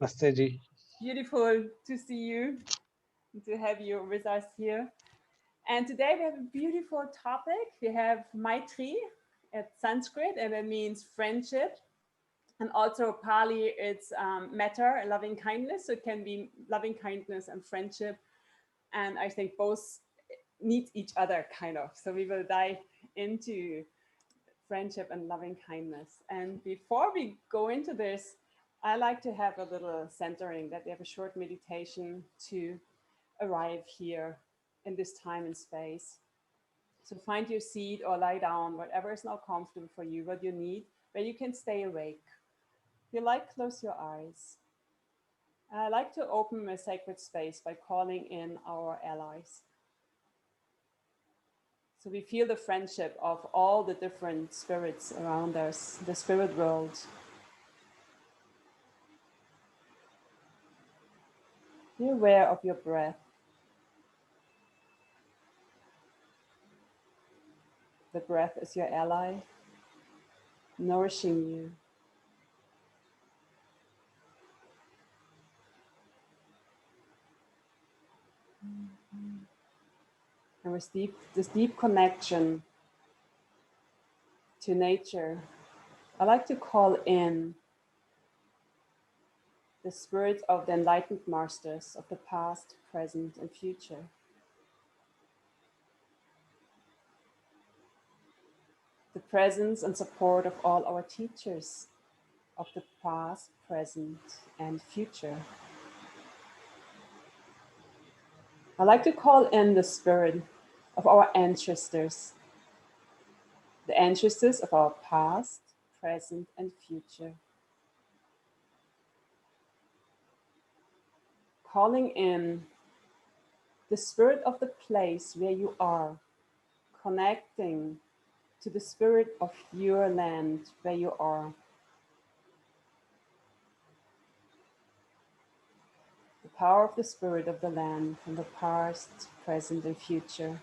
Namaste ji. Beautiful to see you, and to have you with us here. And today we have a beautiful topic. We have Maitri at Sanskrit, and it means friendship. And also Pali, it's metta, loving kindness. So it can be loving kindness and friendship. And I think both need each other, kind of. So we will dive into friendship and loving kindness. And before we go into this, I like to have a little centering, that we have a short meditation to arrive here in this time and space. So find your seat or lie down, whatever is now comfortable for you, what you need, where you can stay awake. If you like, close your eyes. I like to open a sacred space by calling in our allies. So we feel the friendship of all the different spirits around us, the spirit world. Be aware of your breath. The breath is your ally, nourishing you. And with this deep connection to nature, I like to call in the spirit of the enlightened masters of the past, present, and future. The presence and support of all our teachers of the past, present, and future. I like to call in the spirit of our ancestors, the ancestors of our past, present, and future. Calling in the spirit of the place where you are, connecting to the spirit of your land where you are. The power of the spirit of the land from the past, present, and future.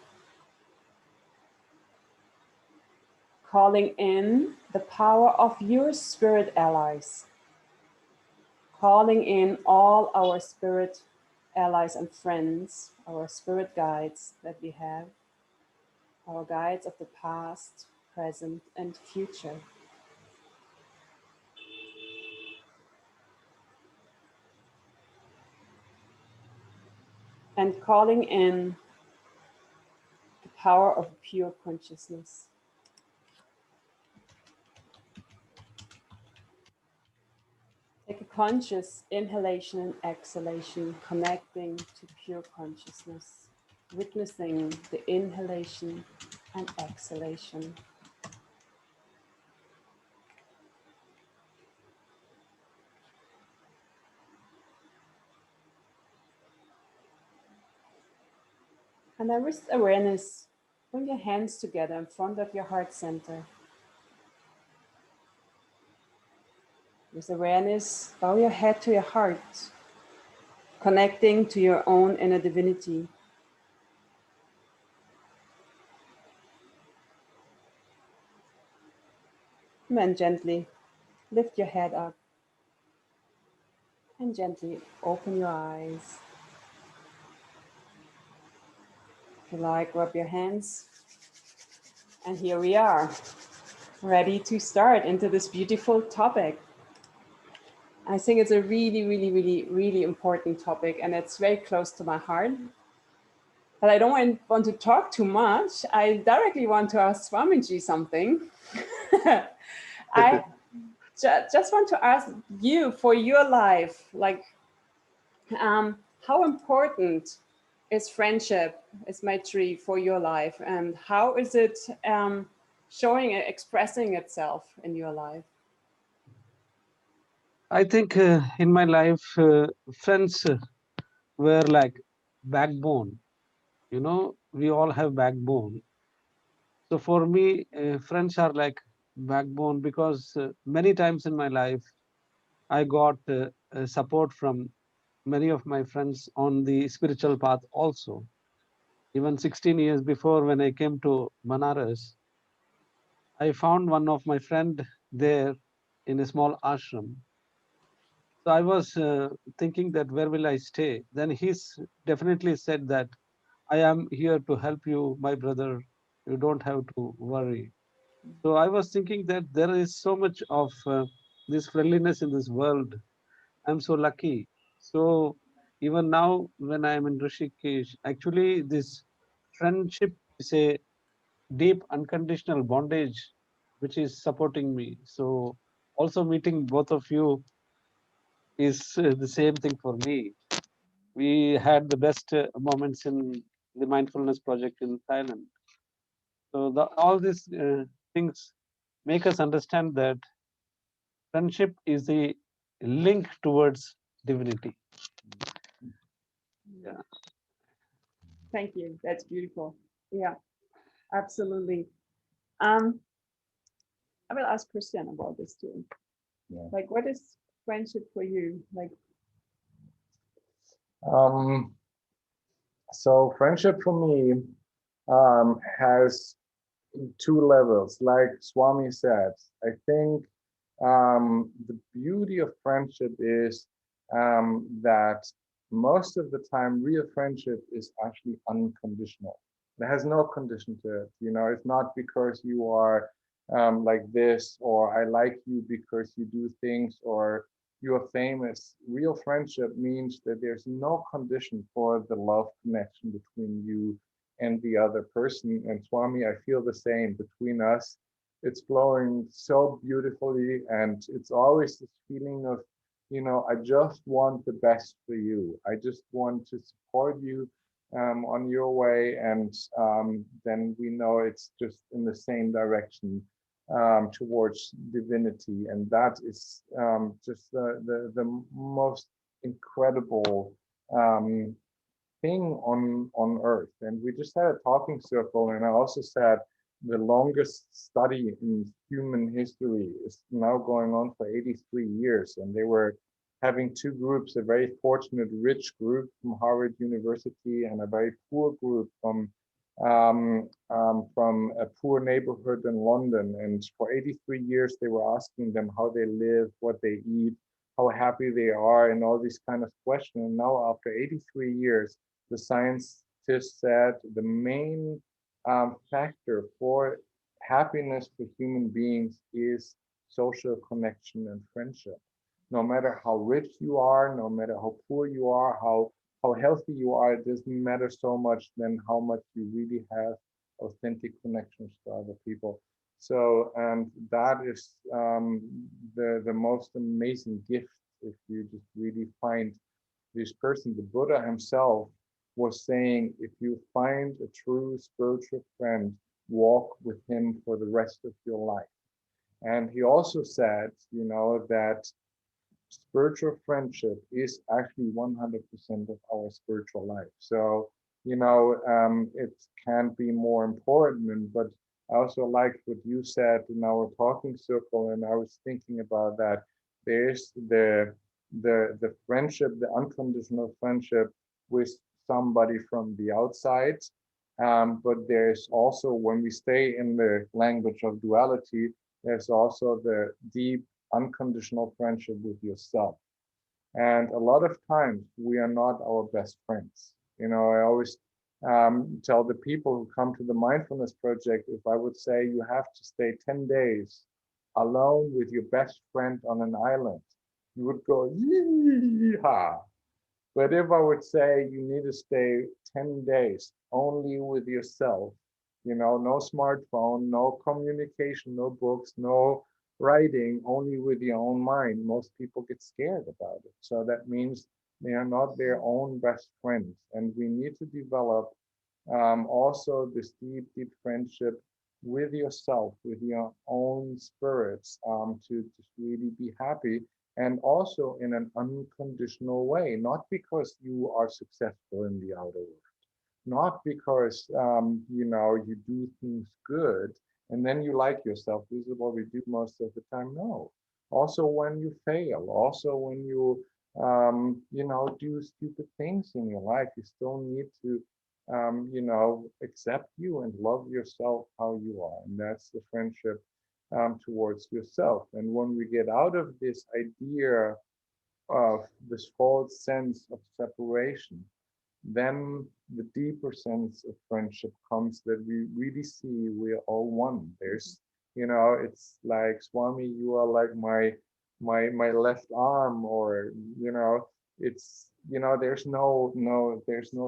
Calling in the power of your spirit allies. Calling in all our spirit allies and friends, our spirit guides that we have, our guides of the past, present, and future. And calling in the power of pure consciousness. Take a conscious inhalation and exhalation, connecting to pure consciousness, witnessing the inhalation and exhalation. And then with awareness, bring your hands together in front of your heart center. With awareness, bow your head to your heart, connecting to your own inner divinity. And then gently lift your head up and gently open your eyes. If you like, rub your hands. And here we are, ready to start into this beautiful topic. I think it's a really important topic, and it's very close to my heart. But I don't want to talk too much. I directly want to ask Swamiji something. I just want to ask you, for your life, like, how important is friendship, is Maitri for your life, and how is it showing, expressing itself in your life? I think in my life, friends were like backbone. You know, we all have backbone. So for me, friends are like backbone because many times in my life, I got support from many of my friends on the spiritual path also. Even 16 years before, when I came to Banaras, I found one of my friend there in a small ashram. So I was thinking that where will I stay? Then definitely said that I am here to help you, my brother. You don't have to worry. So I was thinking that there is so much of this friendliness in this world. I'm so lucky. So even now, when I'm in Rishikesh, actually this friendship is a deep unconditional bondage which is supporting me. So also meeting both of you is the same thing for me. We had the best moments in the mindfulness project in Thailand. So all these things make us understand that friendship is the link towards divinity. Yeah. Thank you. That's beautiful. Yeah, absolutely. Um, I will ask Christian about this too. Yeah. Like, what is friendship for you? Like, Um, so friendship for me has two levels. Like Swami said, I think the beauty of friendship is that most of the time, real friendship is actually unconditional. It has no condition to it. You know, it's not because you are like this, or I like you because you do things, or you are famous. Real friendship means that there's no condition for the love connection between you and the other person. And Swami, I feel the same between us. It's flowing so beautifully, and it's always this feeling of, you know, I just want the best for you. I just want to support you on your way, and then we know it's just in the same direction towards divinity, and that is just the most incredible um, thing on earth. And we just had a talking circle, and I also said the longest study in human history is now going on for 83 years, and they were having two groups, a very fortunate rich group from Harvard University and a very poor group from a poor neighborhood in London. And for 83 years they were asking them how they live, what they eat, how happy they are, and all these kind of questions. And now after 83 years, the scientists said the main factor for happiness for human beings is social connection and friendship. No matter how rich you are, no matter how poor you are, how healthy you are, it doesn't matter so much than how much you really have authentic connections to other people. So, and that is the most amazing gift if you just really find this person. The Buddha himself was saying, if you find a true spiritual friend, walk with him for the rest of your life. And he also said, you know, that spiritual friendship is actually 100% of our spiritual life. So, you know, it can't be more important. But I also liked what you said in our talking circle, and I was thinking about that. There's the friendship, the unconditional friendship with somebody from the outside. But there's also, when we stay in the language of duality, there's also the deep unconditional friendship with yourself. And a lot of times we are not our best friends. You know, I always tell the people who come to the mindfulness project, if I would say you have to stay 10 days alone with your best friend on an island, you would go, yeehaw. But if I would say you need to stay 10 days only with yourself, you know, no smartphone, no communication, no books, no writing, only with your own mind, most people get scared about it. So that means they are not their own best friends. And we need to develop also this deep, deep friendship with yourself, with your own spirits, to just really be happy, and also in an unconditional way, not because you are successful in the outer world, not because you know, you do things good and then you like yourself. This is what we do most of the time. No, also when you fail, also when you you know, do stupid things in your life, you still need to you know, accept you and love yourself how you are. And that's the friendship towards yourself. And when we get out of this idea of this false sense of separation, then the deeper sense of friendship comes, that we really see we're all one. There's, it's like, Swami, you are like my left arm, or, it's, there's no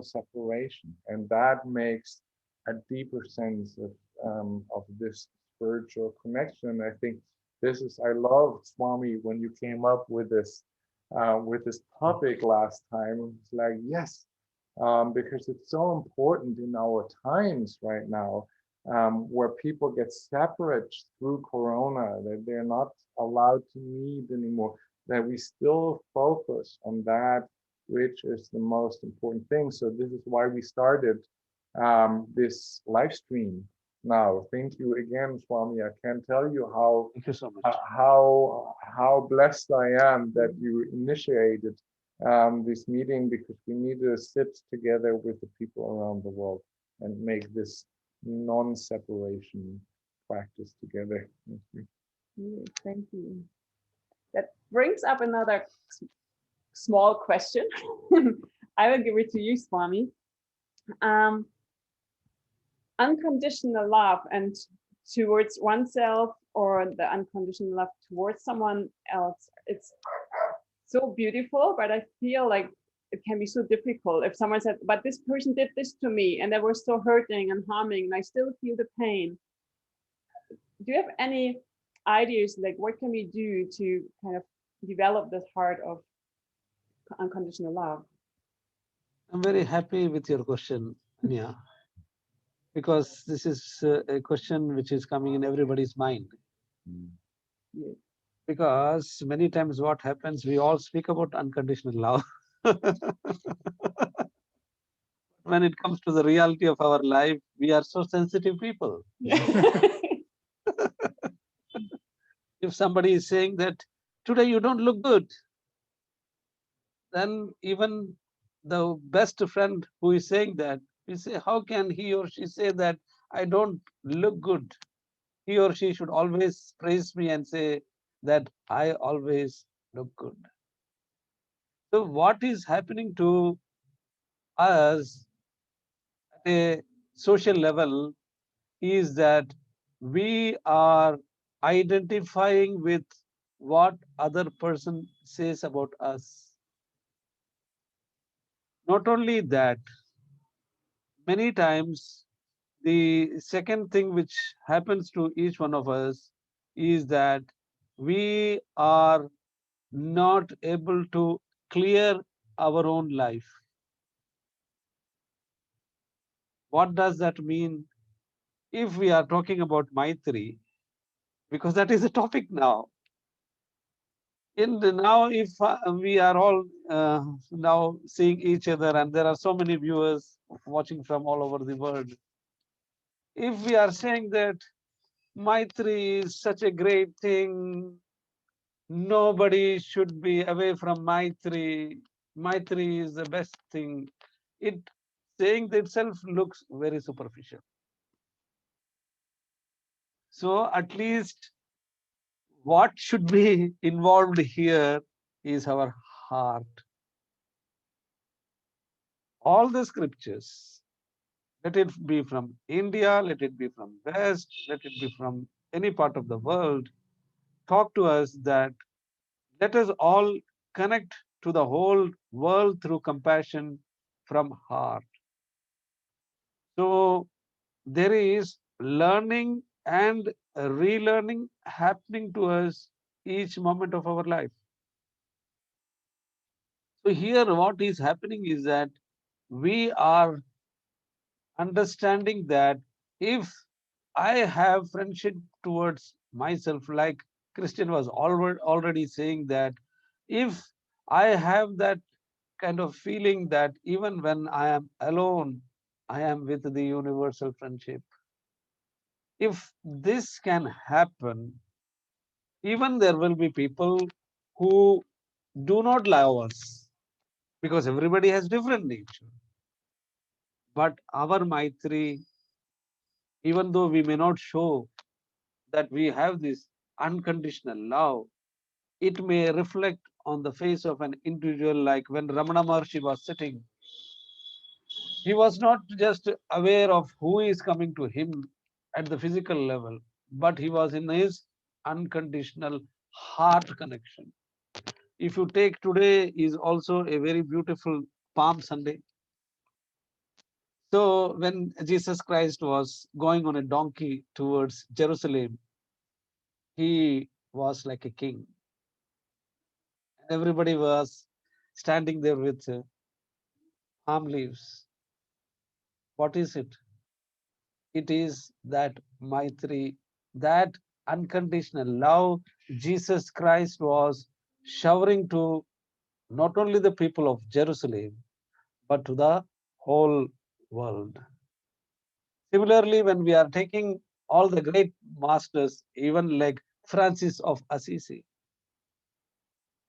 separation, and that makes a deeper sense of this spiritual connection. I think this is, I love, Swami, when you came up with this topic last time. It's like, yes, because it's so important in our times right now, where people get separate through Corona, that they're not allowed to meet anymore, that we still focus on that which is the most important thing. So this is why we started this live stream now. Thank you again, Swami. I can't tell you Thank you so much. how blessed I am that you initiated this meeting, because we need to sit together with the people around the world and make this non-separation practice together. Thank you. Thank you. That brings up another small question. I will give it to you, Swami. Unconditional love and towards oneself, or the unconditional love towards someone else, it's so beautiful, but I feel like it can be so difficult if someone said, but this person did this to me and they were so hurting and harming, and I still feel the pain. Do you have any ideas, like what can we do to kind of develop this heart of unconditional love? I'm very happy with your question, Nia, because this is a question which is coming in everybody's mind. Yeah. Because many times what happens, we all speak about unconditional love. When it comes to the reality of our life, we are so sensitive people. Yeah. If somebody is saying that today you don't look good, then even the best friend who is saying that, we say, how can he or she say that I don't look good? He or she should always praise me and say that I always look good. So what is happening to us at a social level is that we are identifying with what other person says about us. Not only that, many times the second thing which happens to each one of us is that we are not able to clear our own life. What does that mean? If we are talking about Maitri, because that is the topic now. And now, if we are all now seeing each other, and there are so many viewers watching from all over the world, if we are saying that Maitri is such a great thing, nobody should be away from Maitri. Maitri is the best thing. It saying that itself looks very superficial. So at least what should be involved here is our heart. All the scriptures, let it be from India, let it be from West, let it be from any part of the world, talk to us that let us all connect to the whole world through compassion from heart. So there is learning and relearning happening to us each moment of our life. So here what is happening is that we are understanding that if I have friendship towards myself, like Christian was already saying that if I have that kind of feeling that even when I am alone, I am with the universal friendship. If this can happen, even there will be people who do not love us because everybody has different nature. But our Maitri, even though we may not show that we have this unconditional love, it may reflect on the face of an individual, like when Ramana Maharshi was sitting, he was not just aware of who is coming to him at the physical level, but he was in his unconditional heart connection. If you take today is also a very beautiful Palm Sunday. So when Jesus Christ was going on a donkey towards Jerusalem, he was like a king. Everybody was standing there with palm leaves. What is it? It is that Maitri, that unconditional love Jesus Christ was showering to not only the people of Jerusalem, but to the whole world. Similarly, when we are taking all the great masters, even like Francis of Assisi,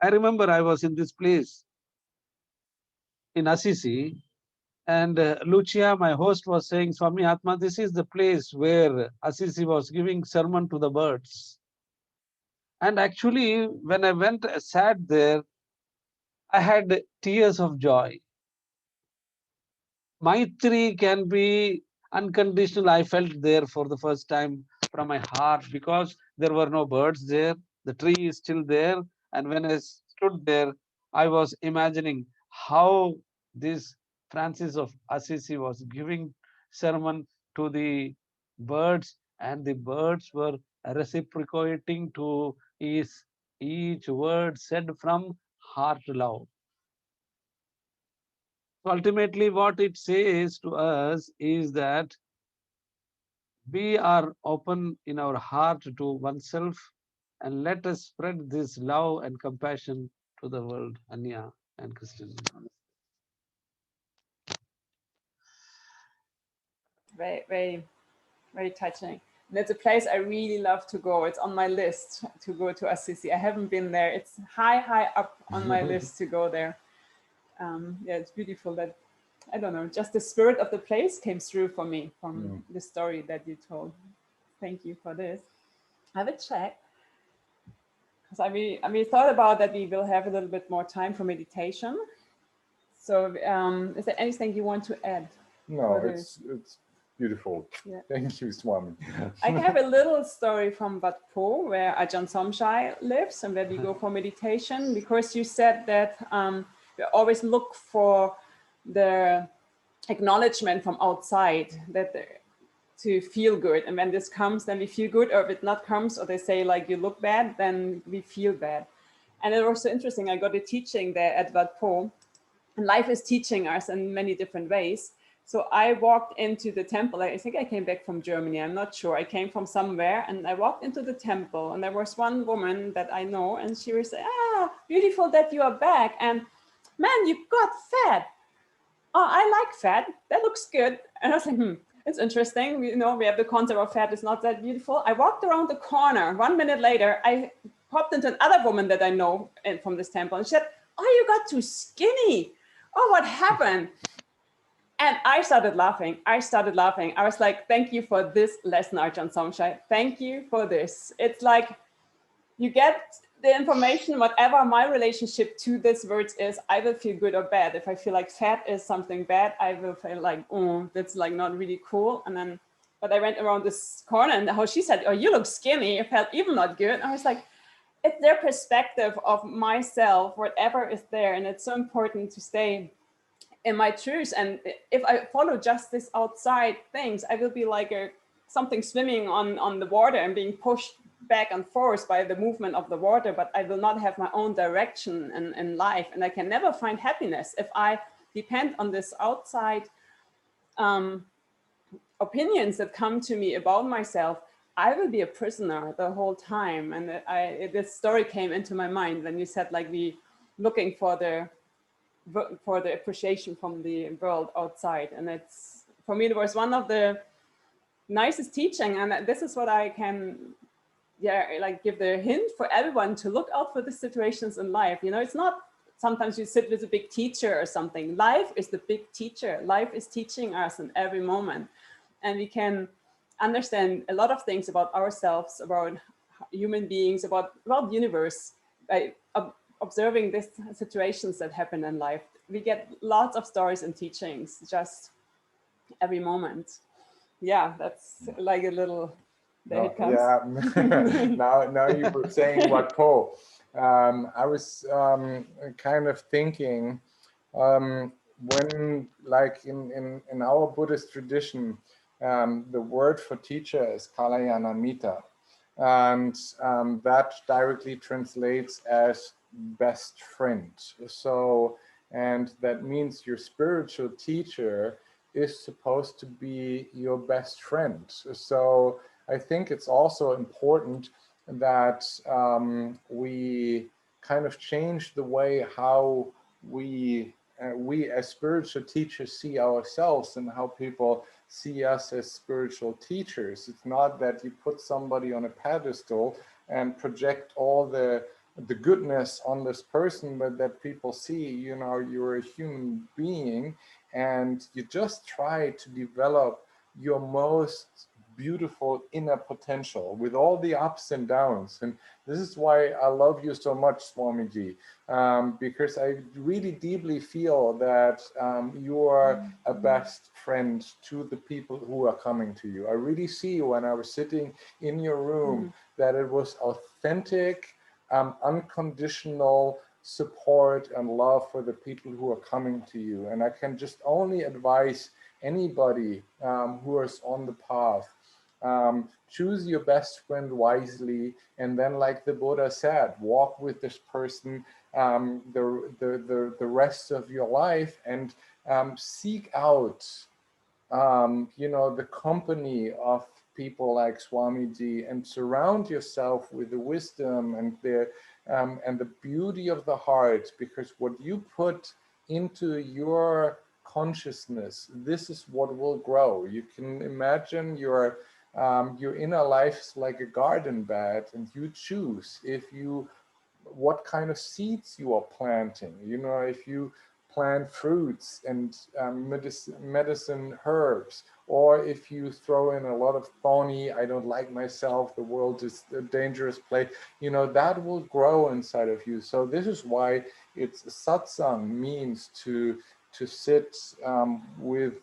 I remember I was in this place in Assisi, and Lucia, my host, was saying, Swami Atma, this is the place where Assisi was giving sermon to the birds. And actually, when I went, sat there, I had tears of joy. Maitri can be unconditional. I felt there for the first time from my heart because there were no birds there. The tree is still there. And when I stood there, I was imagining how this Francis of Assisi was giving sermon to the birds, and the birds were reciprocating to each word said from heart love. So ultimately, what it says to us is that we are open in our heart to oneself, and let us spread this love and compassion to the world, Anya and Christian. Very, very, very touching. And it's a place I really love to go. It's on my list to go to Assisi. I haven't been there. It's high, high up on my list to go there. Yeah, it's beautiful that, I don't know, just the spirit of the place came through for me from the story that you told. Thank you for this. I will check. Because I thought about that we will have a little bit more time for meditation. So is there anything you want to add? No, it's beautiful. Yeah. Thank you, Swami. I have a little story from Wat Po, where Ajahn Somchai lives and where we go for meditation, because you said that we always look for the acknowledgement from outside that to feel good. And when this comes, then we feel good, or if it not comes, or they say like you look bad, then we feel bad. And it was so interesting. I got a teaching there at Wat Po, and life is teaching us in many different ways. So I walked into the temple. I think I came back from Germany. I'm not sure. I came from somewhere, and I walked into the temple, and there was one woman that I know, and she was saying, "Ah, beautiful that you are back. And man, you got fat. Oh, I like fat. That looks good." And I was like, it's interesting. We have the concept of fat is not that beautiful. I walked around the corner. 1 minute later, I popped into another woman that I know from this temple, and she said, "Oh, you got too skinny. Oh, what happened?" And I started laughing. I was like, thank you for this lesson, Ajahn Somchai. Thank you for this. It's like you get the information, whatever my relationship to these words is, I will feel good or bad. If I feel like fat is something bad, I will feel like, oh, that's like not really cool. And then, but I went around this corner, and how she said, "Oh, you look skinny," it felt even not good. I was like, it's their perspective of myself, whatever is there. And it's so important to stay in my truth. And if I follow just this outside things, I will be like something swimming on the water and being pushed back and forth by the movement of the water, but I will not have my own direction in life. And I can never find happiness if I depend on this outside opinions that come to me about myself. I will be a prisoner the whole time. And this story came into my mind when you said like we looking for the appreciation from the world outside. And it's, for me, it was one of the nicest teaching. And this is what I can, like give the hint for everyone to look out for the situations in life. It's not sometimes you sit with a big teacher or something. Life is the big teacher. Life is teaching us in every moment. And we can understand a lot of things about ourselves, about human beings, about the universe by observing these situations that happen in life. We get lots of stories and teachings just every moment. Yeah, that's like a little, there No, it comes. yeah. Now you were saying what po. I was kind of thinking when, like in our Buddhist tradition, the word for teacher is Kalayanamita, and that directly translates as best friend. So, and that means your spiritual teacher is supposed to be your best friend. So I think it's also important that we kind of change the way how we as spiritual teachers see ourselves and how people see us as spiritual teachers. It's not that you put somebody on a pedestal and project all the goodness on this person, but that people see, you know, you're a human being and you just try to develop your most beautiful inner potential with all the ups and downs. And this is why I love you so much, Swamiji, because I really deeply feel that you are a best friend to the people who are coming to you. I really see when I was sitting in your room that it was authentic, unconditional support and love for the people who are coming to you. And I can just only advise anybody who is on the path, choose your best friend wisely, and then, like the Buddha said, walk with this person the rest of your life, and seek out you know, the company of people like Swamiji, and surround yourself with the wisdom and the beauty of the heart, because what you put into your consciousness, this is what will grow. You can imagine your inner life is like a garden bed, and you choose if you what kind of seeds you are planting. You know, if you plant fruits and medicine herbs, or if you throw in a lot of thorny, I don't like myself, the world is a dangerous place, you know, that will grow inside of you. So this is why it's satsang means to sit with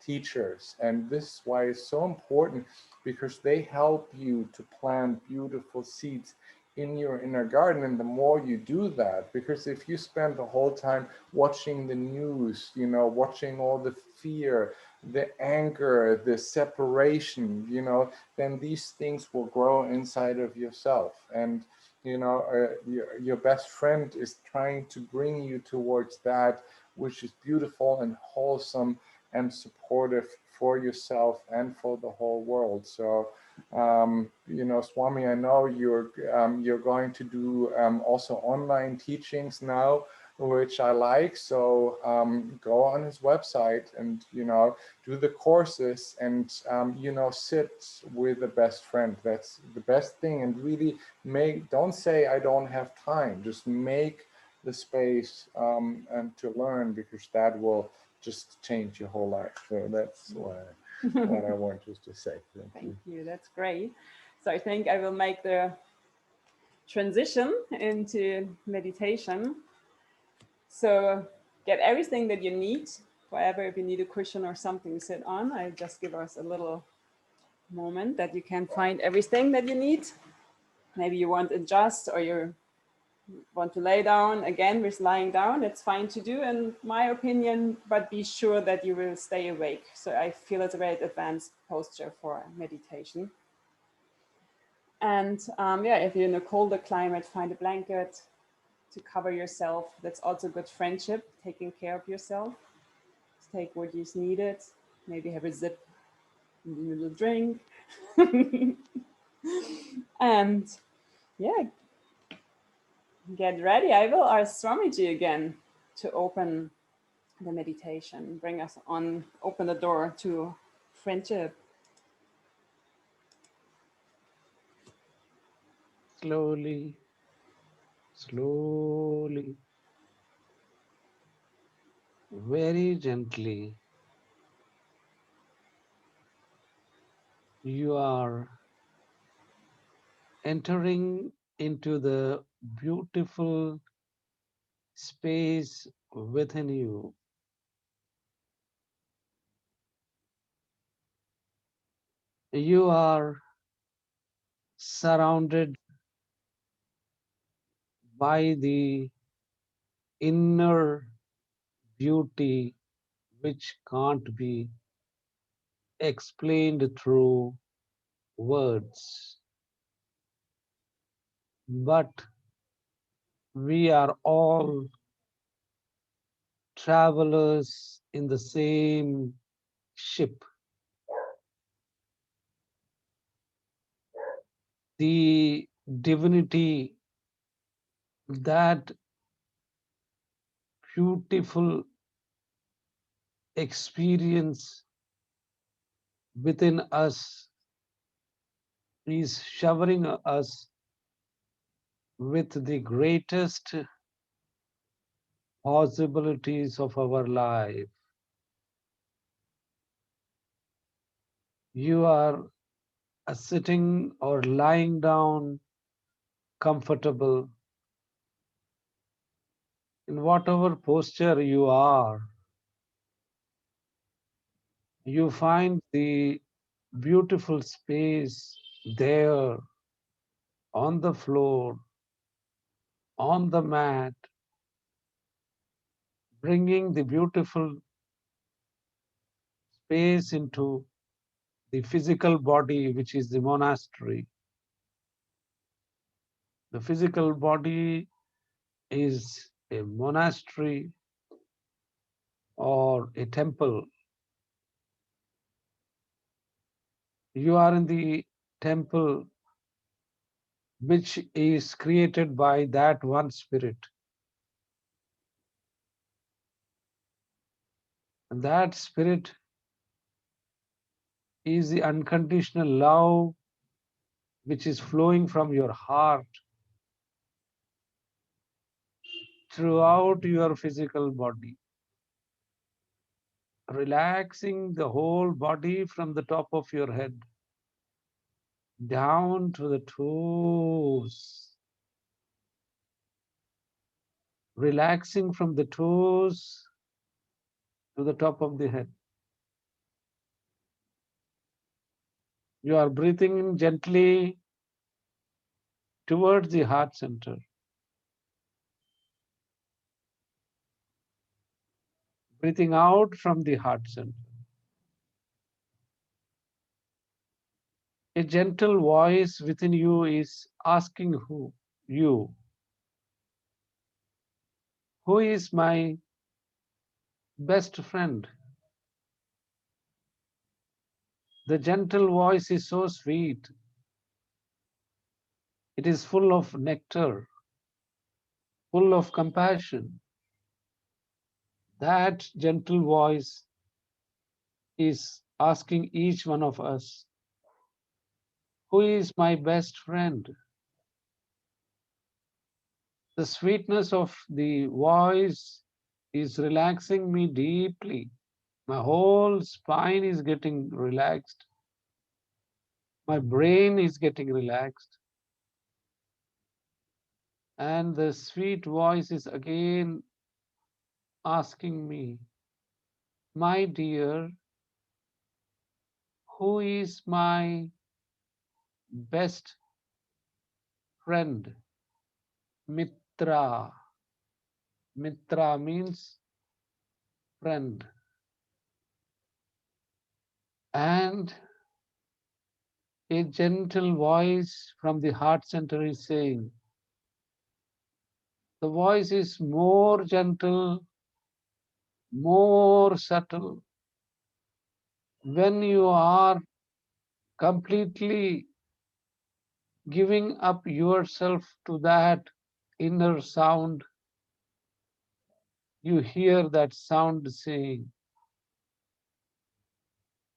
teachers, and this is why it's so important, because they help you to plant beautiful seeds in your inner garden. And the more you do that, because if you spend the whole time watching the news, you know, watching all the fear, the anger, the separation, you know, then these things will grow inside of yourself. And you know, your best friend is trying to bring you towards that which is beautiful and wholesome and supportive for yourself and for the whole world. So you know, Swami, I know you're going to do also online teachings now, which I like. So go on his website and, you know, do the courses and, you know, sit with the best friend. That's the best thing. And really don't say, I don't have time. Just make the space and to learn, because that will just change your whole life. So that's what I wanted to say. Thank you. That's great. So I think I will make the transition into meditation. So get everything that you need. Wherever, if you need a cushion or something to sit on, I just give us a little moment that you can find everything that you need. Maybe you want to adjust, or you want to lay down. Again, with lying down, it's fine to do in my opinion, but be sure that you will stay awake. So I feel it's a very advanced posture for meditation. And yeah, if you're in a colder climate, find a blanket to cover yourself. That's also good friendship, taking care of yourself. Take what is needed. Maybe have a sip, a little drink. And yeah, get ready. I will ask Swamiji again to open the meditation, bring us on, open the door to friendship. Slowly, slowly, very gently, you are entering into the beautiful space within you. You are surrounded by the inner beauty which can't be explained through words. But we are all travelers in the same ship. The divinity, that beautiful experience within us, is showering us with the greatest possibilities of our life. You are sitting or lying down comfortable in whatever posture you are. You find the beautiful space there on the floor, on the mat, bringing the beautiful space into the physical body, which is the monastery. The physical body is a monastery or a temple. You are in the temple which is created by that one spirit. And that spirit is the unconditional love which is flowing from your heart throughout your physical body, relaxing the whole body from the top of your head down to the toes, relaxing from the toes to the top of the head. You are breathing in gently towards the heart center, breathing out from the heart center. A gentle voice within you is asking who is my best friend? The gentle voice is so sweet. It is full of nectar, full of compassion. That gentle voice is asking each one of us, who is my best friend? The sweetness of the voice is relaxing me deeply. My whole spine is getting relaxed. My brain is getting relaxed. And the sweet voice is again asking me, my dear, who is my best friend? Mitra. Mitra means friend. And a gentle voice from the heart center is saying, the voice is more gentle, more subtle. When you are completely giving up yourself to that inner sound, you hear that sound saying,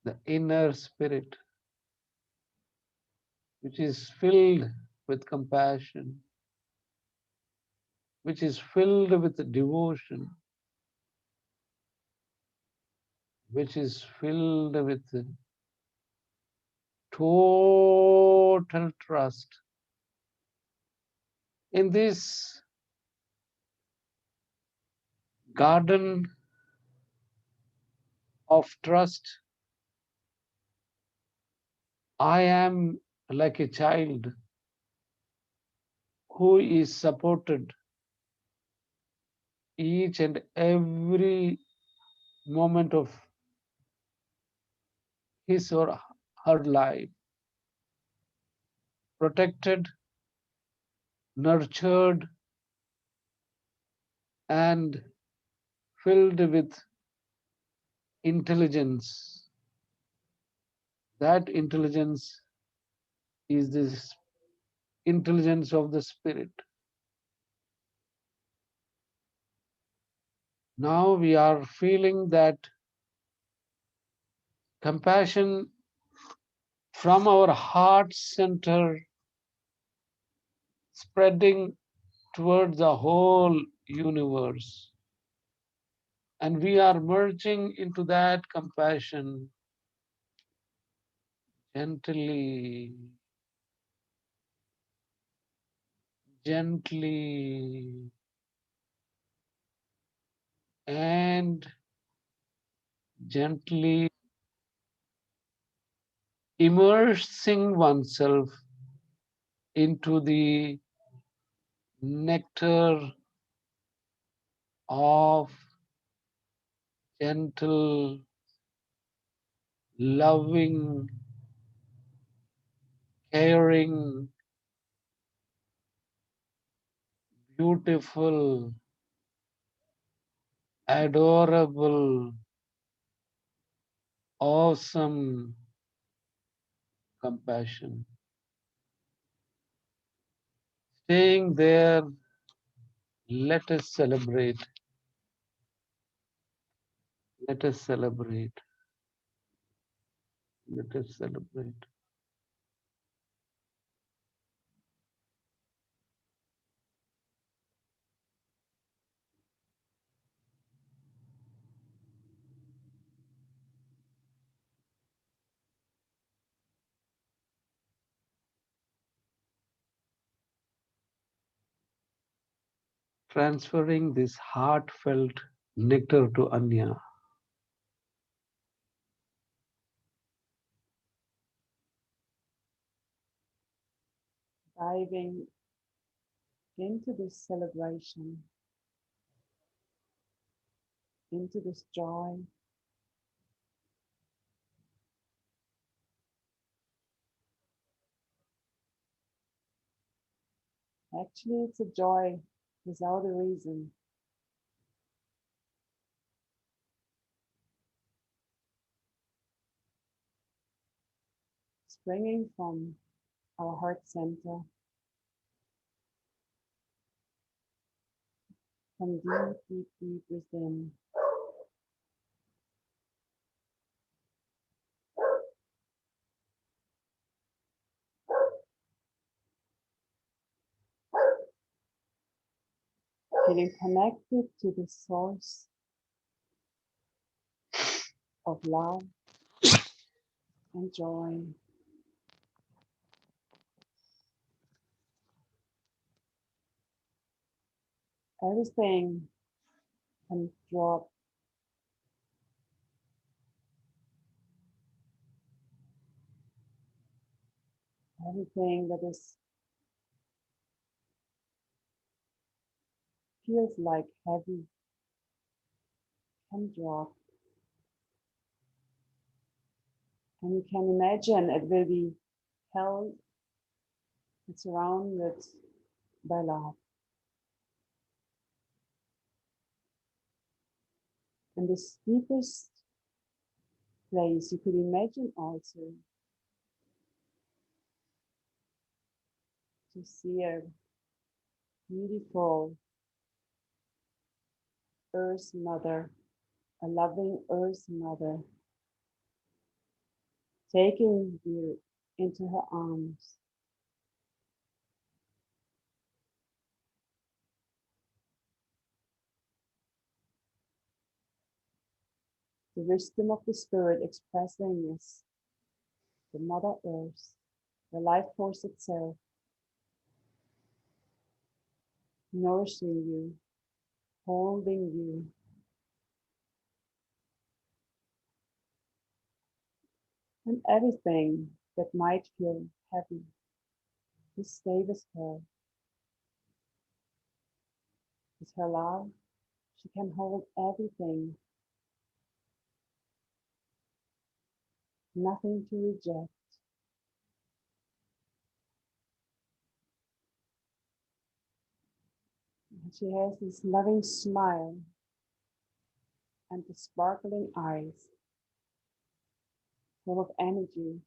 the inner spirit, which is filled with compassion, which is filled with devotion, which is filled with total trust. In this garden of trust. I am like a child who is supported each and every moment of his or her life, protected, nurtured, and filled with intelligence. That intelligence is this intelligence of the spirit. Now we are feeling that compassion from our heart center spreading towards the whole universe. And we are merging into that compassion gently, gently, and gently immersing oneself into the nectar of gentle, loving, caring, beautiful, adorable, awesome compassion. Staying there, let us celebrate. Let us celebrate. Let us celebrate. Transferring this heartfelt nectar to Anya. Diving into this celebration, into this joy. Actually, it's a joy without a reason. Springing from our heart center, from deep, deep, deep within. Feeling connected to the source of love and joy. Everything can drop. Everything that is feels like heavy can drop. And you can imagine it will be held and surrounded by love. And this deepest place you could imagine also to see a beautiful Earth Mother, a loving Earth Mother, taking you into her arms. The wisdom of the Spirit expressing is the Mother Earth, the life force itself, nourishing you, holding you, and everything that might feel heavy. Just stay with her. With her love, she can hold everything, nothing to reject. And she has this loving smile and the sparkling eyes, full of energy,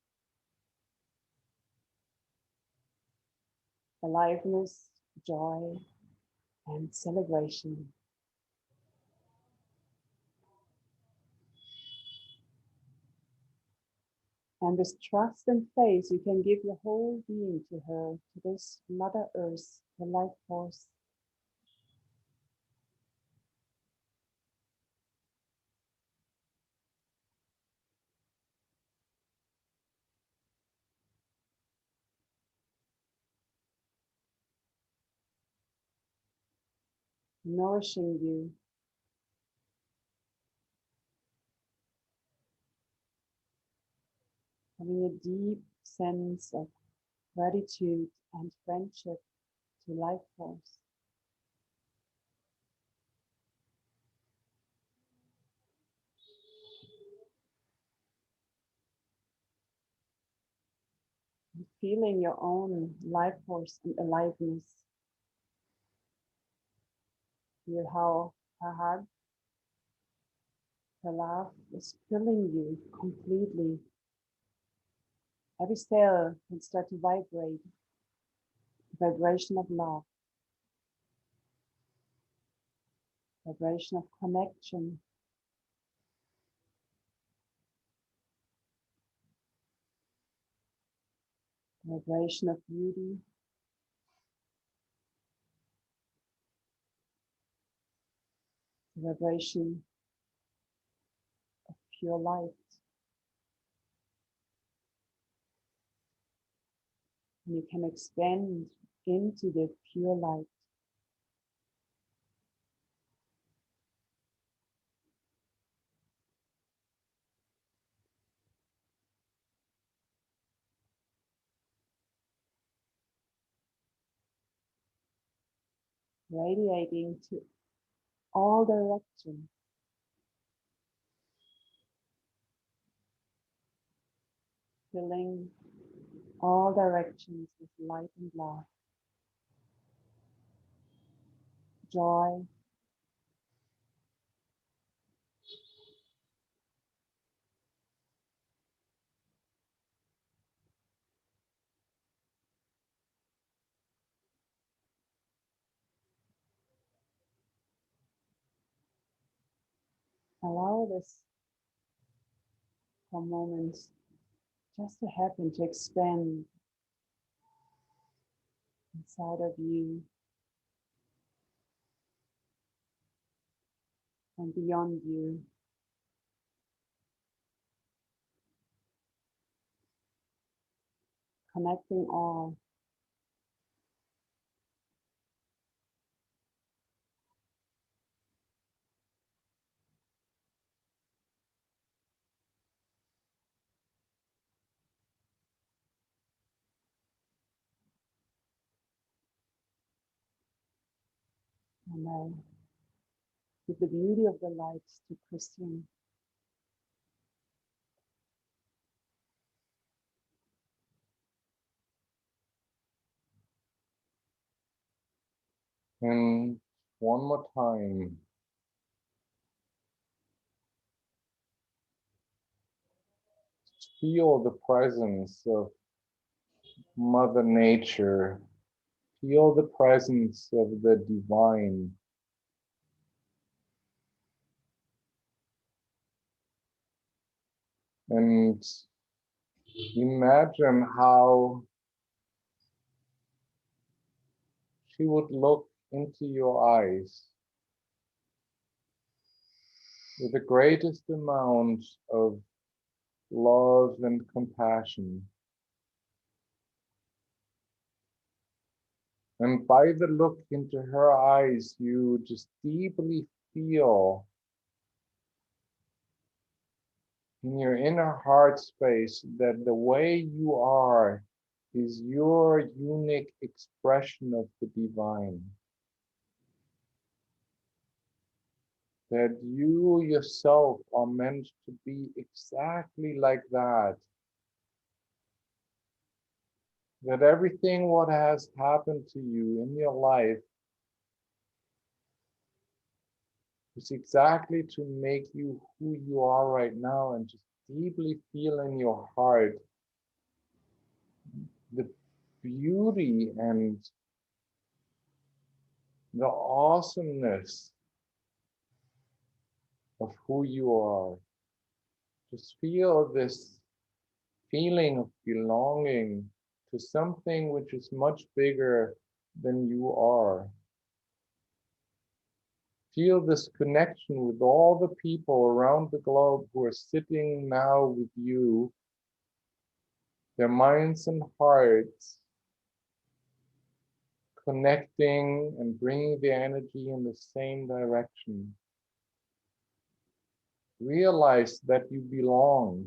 aliveness, joy, and celebration. And with trust and faith, you can give your whole being to her, to this Mother Earth, the life force. Nourishing you, having a deep sense of gratitude and friendship to life force. And feeling your own life force and aliveness. Feel how her heart, her love is filling you completely. Every cell can start to vibrate, the vibration of love, vibration of connection, vibration of beauty, vibration of pure light. And you can expand into the pure light. Radiating to all directions, filling all directions with light and love, joy, allow this for moments just to happen, to expand inside of you and beyond you. Connecting all. And I give the beauty of the light to Christian. And one more time, feel the presence of Mother Nature. Feel the presence of the divine. And imagine how she would look into your eyes with the greatest amount of love and compassion. And by the look into her eyes, you just deeply feel in your inner heart space that the way you are is your unique expression of the divine. That you yourself are meant to be exactly like that. That everything what has happened to you in your life is exactly to make you who you are right now, and just deeply feel in your heart the beauty and the awesomeness of who you are. Just feel this feeling of belonging to something which is much bigger than you are. Feel this connection with all the people around the globe who are sitting now with you, their minds and hearts connecting and bringing the energy in the same direction. Realize that you belong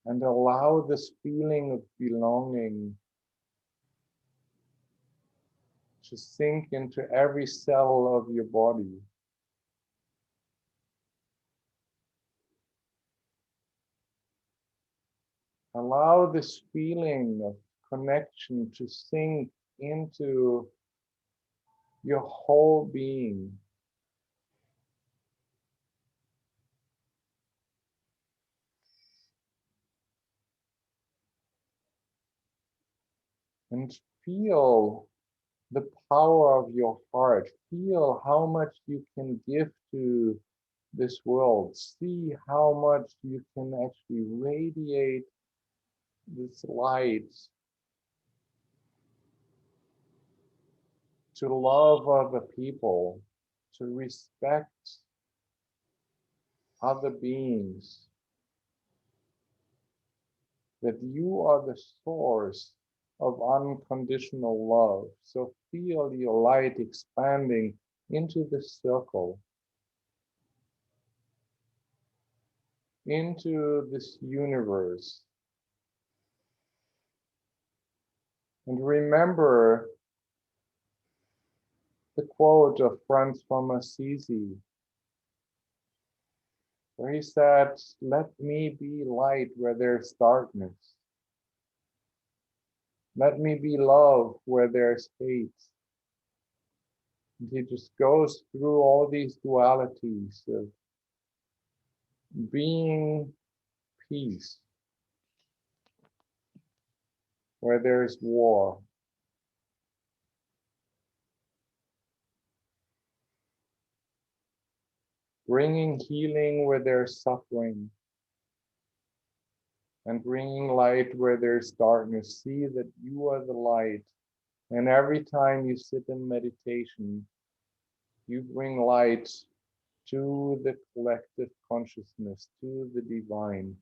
and allow this feeling of belonging to sink into every cell of your body. Allow this feeling of connection to sink into your whole being. And feel the power of your heart. Feel how much you can give to this world. See how much you can actually radiate this light to love other people, to respect other beings, that you are the source of unconditional love. So feel your light expanding into the circle, into this universe. And remember the quote of Franz from Assisi, where he said, "Let me be light where there's darkness. Let me be love where there's hate." And he just goes through all these dualities of being peace where there's war, bringing healing where there's suffering, and bringing light where there's darkness. See that you are the light. And every time you sit in meditation, you bring light to the collective consciousness, to the divine.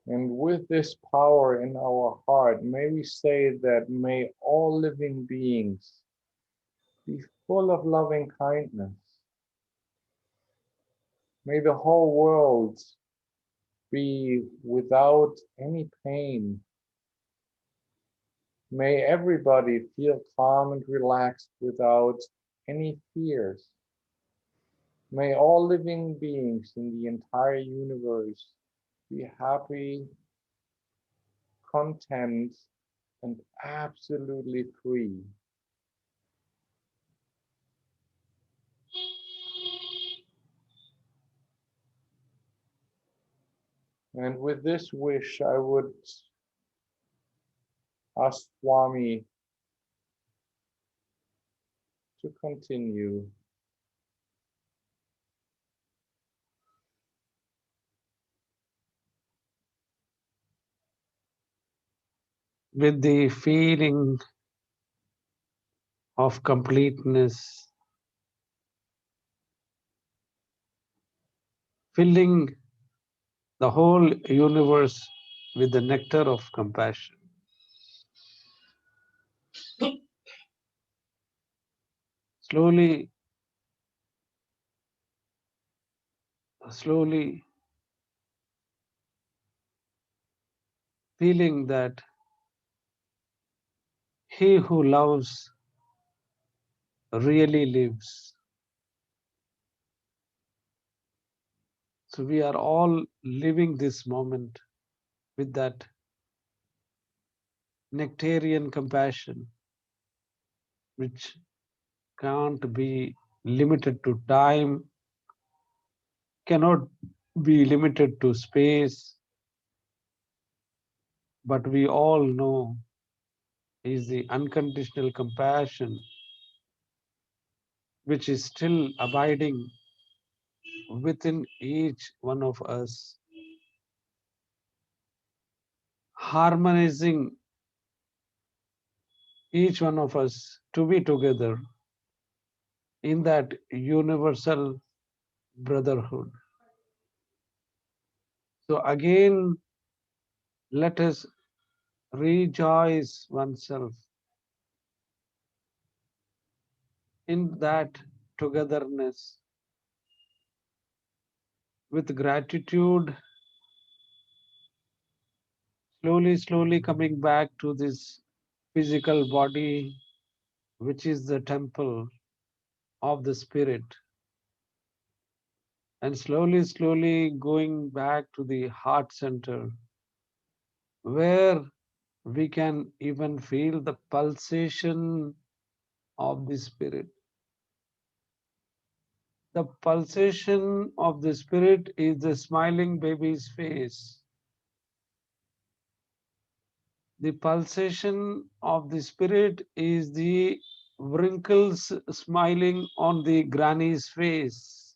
And with this power in our heart, may we say that may all living beings be full of loving kindness. May the whole world be without any pain. May everybody feel calm and relaxed without any fears. May all living beings in the entire universe be happy, content, and absolutely free. And with this wish, I would ask Swami to continue. With the feeling of completeness, filling the whole universe with the nectar of compassion. slowly, slowly feeling that he who loves really lives. So we are all living this moment with that nectarian compassion, which can't be limited to time, cannot be limited to space, but we all know is the unconditional compassion which is still abiding within each one of us, harmonizing each one of us to be together in that universal brotherhood. So again, let us rejoice oneself in that togetherness with gratitude, slowly, slowly coming back to this physical body, which is the temple of the spirit, and slowly, slowly going back to the heart center, where we can even feel the pulsation of the spirit. The pulsation of the spirit is the smiling baby's face. The pulsation of the spirit is the wrinkles smiling on the granny's face.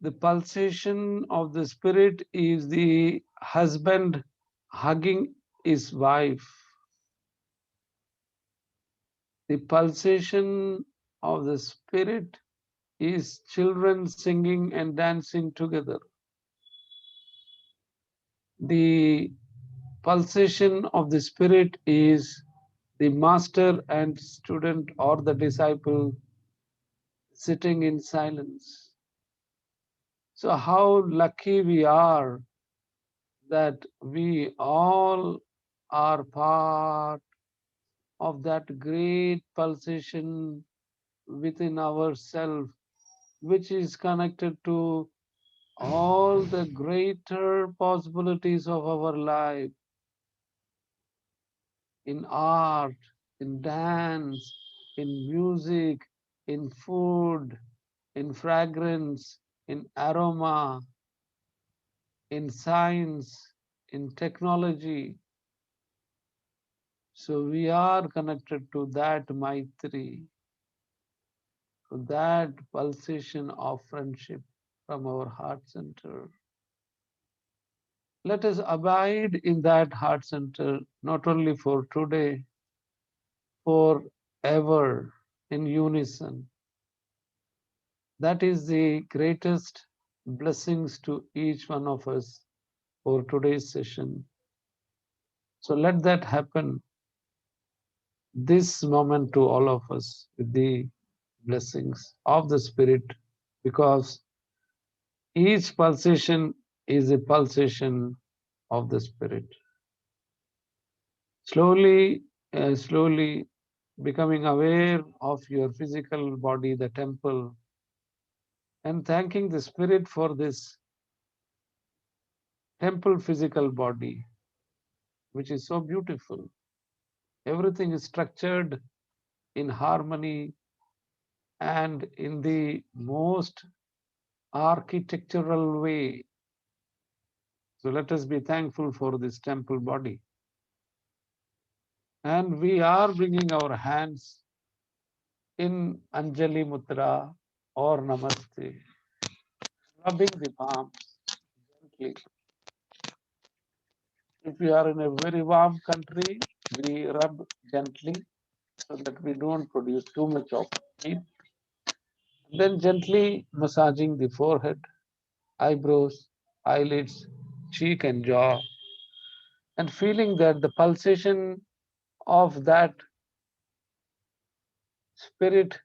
The pulsation of the spirit is the husband hugging his wife. The pulsation of the spirit is children singing and dancing together. The pulsation of the spirit is the master and student or the disciple sitting in silence. So, how lucky we are that we all are part of that great pulsation within ourselves, which is connected to all the greater possibilities of our life in art, in dance, in music, in food, in fragrance, in aroma, in science, in technology. So we are connected to that Maitri, to that pulsation of friendship from our heart center. Let us abide in that heart center, not only for today, forever in unison. That is the greatest blessings to each one of us for today's session. So let that happen this moment to all of us with the blessings of the Spirit, because each pulsation is a pulsation of the Spirit. Slowly, slowly becoming aware of your physical body, the temple, and thanking the Spirit for this temple physical body, which is so beautiful. Everything is structured in harmony and in the most architectural way. So let us be thankful for this temple body. And we are bringing our hands in Anjali Mudra or Namaste, rubbing the palms gently. If we are in a very warm country, we rub gently so that we don't produce too much of heat. Then gently massaging the forehead, eyebrows, eyelids, cheek and jaw, and feeling that the pulsation of that Spirit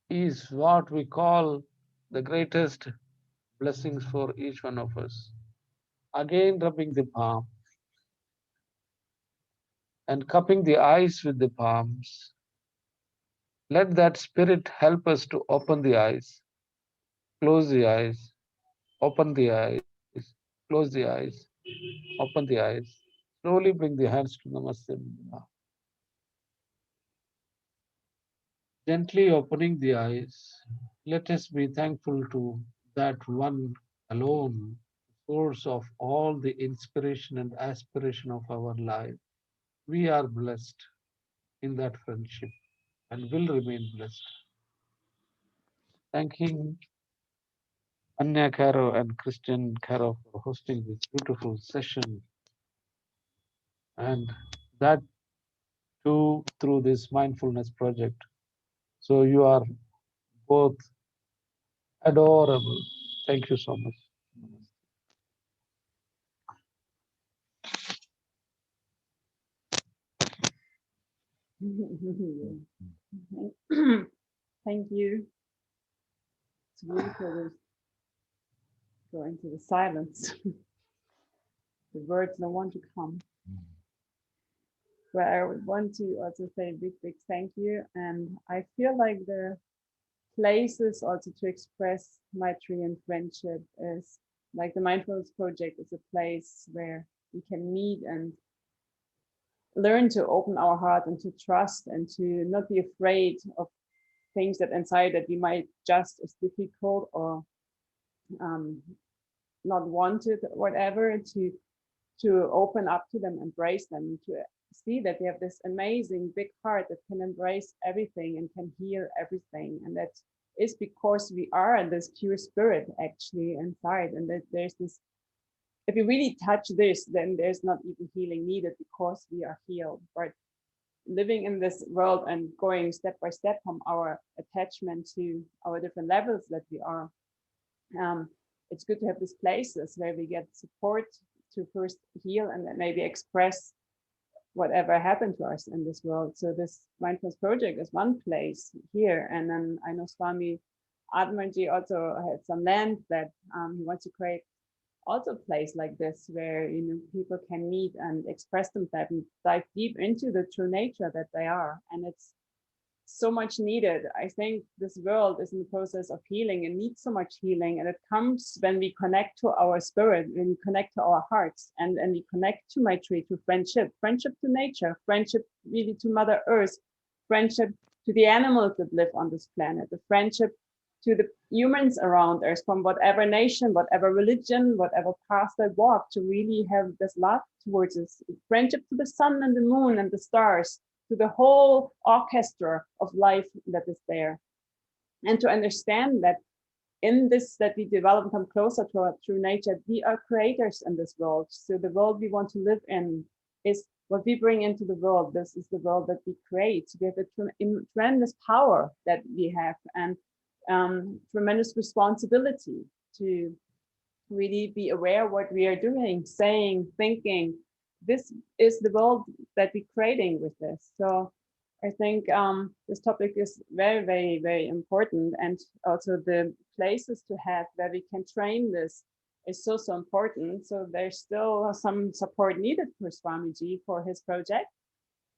is what we call the greatest blessings for each one of us. Again, rubbing the palm and cupping the eyes with the palms. Let that spirit help us to open the eyes, close the eyes, open the eyes, close the eyes, open the eyes. Slowly bring the hands to Namaste Mudra. Gently opening the eyes. Let us be thankful to that one alone, source of all the inspiration and aspiration of our life. We are blessed in that friendship and will remain blessed. Thanking Anya Caro and Christian Caro for hosting this beautiful session, and that too through this mindfulness project. So you are both adorable. Thank you so much. Thank you. It's beautiful to go into the silence. The words don't want to come. But I would want to also say a big, big thank you. And I feel like the places also to express Maitri and friendship is like the Mindfulness Project is a place where we can meet and learn to open our heart and to trust and to not be afraid of things that inside that we might just as difficult or not wanted, whatever, to open up to them, embrace them, to see that they have this amazing big heart that can embrace everything and can heal everything. And that is because we are this pure spirit actually inside. And that there's this, if you really touch this, then there's not even healing needed because we are healed. But living in this world and going step by step from our attachment to our different levels that we are, it's good to have these places where we get support to first heal and then maybe express whatever happened to us in this world. So this Mindfulness Project is one place here. And then I know Swami Atma also had some land that he wants to create also a place like this where people can meet and express themselves and dive deep into the true nature that they are. And it's so much needed. I think this world is in the process of healing and needs so much healing. And it comes when we connect to our spirit, when we connect to our hearts, and we connect to Maitri, to friendship to nature, friendship really to Mother Earth, friendship to the animals that live on this planet, the friendship to the humans around us from whatever nation, whatever religion, whatever path they walk, to really have this love towards us, friendship to the sun and the moon and the stars, to the whole orchestra of life that is there. And to understand that in this, that we develop and come closer to our true nature, we are creators in this world. So the world we want to live in is what we bring into the world. This is the world that we create. We have a tremendous power that we have, and tremendous responsibility to really be aware of what we are doing, saying, thinking. This is the world that we're creating with this. So I think this topic is very, very, very important. And also the places to have where we can train this is so, so important. So there's still some support needed for Swamiji for his project.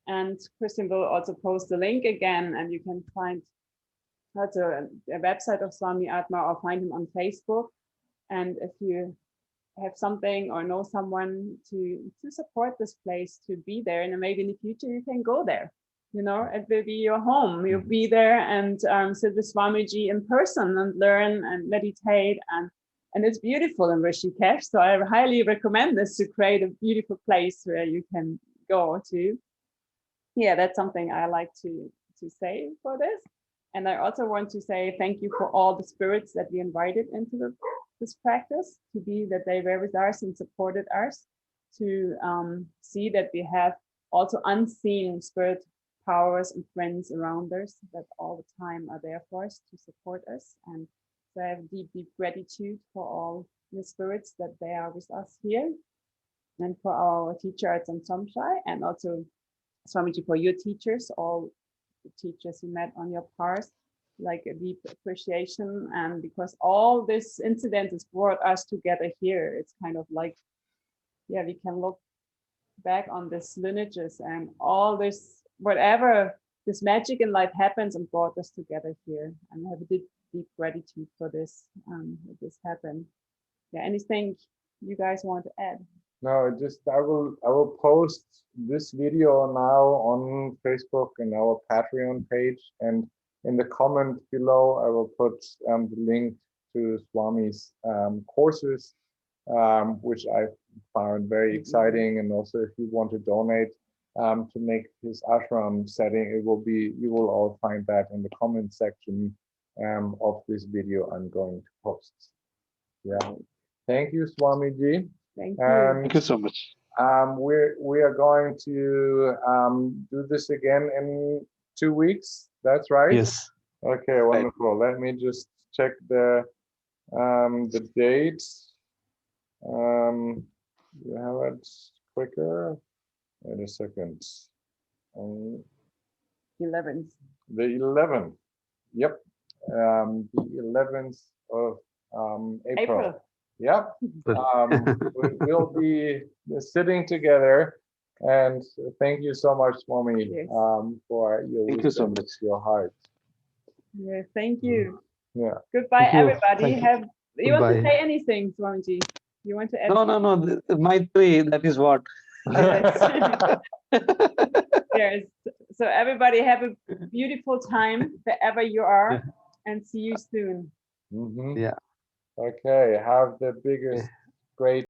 And Christian will also post the link again, and you can find also a website of Swami Atma or find him on Facebook. And if you have something or know someone to support this place, to be there, and maybe in the future you can go there. It will be your home. You'll be there and sit with Swamiji in person and learn and meditate, and it's beautiful in Rishikesh. So I highly recommend this to create a beautiful place where you can go to. Yeah, that's something I like to say for this. And I also want to say thank you for all the spirits that we invited into this practice, to be that they were with us and supported us, to see that we have also unseen spirit powers and friends around us that all the time are there for us to support us. And so I have deep, deep gratitude for all the spirits that they are with us here, and for our teacher at Samshamshai, and also Swamiji for your teachers, all the teachers you met on your path, like a deep appreciation. And because all this incident has brought us together here, it's kind of like, yeah, we can look back on this lineages and all this, whatever this magic in life happens and brought us together here. And I have a deep, deep gratitude for this, that this happened. Yeah, anything you guys want to add? No, just I will post this video now on Facebook and our Patreon page, and in the comment below I will put the link to Swami's courses, which I found very exciting. And also, if you want to donate to make his ashram setting, it will be, you will all find that in the comment section of this video I'm going to post. Yeah, thank you, Swamiji. Thank you. Thank you so much. We are going to do this again in 2 weeks. That's right. Yes. Okay, wonderful. Let me just check the dates. You have it quicker. Wait a second. 11th. The 11th. Yep. The 11th of April. Yep. We'll be sitting together, and thank you so much, Swami, Yes. for your Thank you so wisdom, much. your heart. Yeah, thank you. Yeah. Goodbye, Thank you. everybody. Thank you. You want to Goodbye. say anything, Swamiji? You want to add? No. Maitri, that is what. Yes. Yes. So everybody have a beautiful time wherever you are, and see you soon. Mhm. Yeah. Okay. Have the biggest, great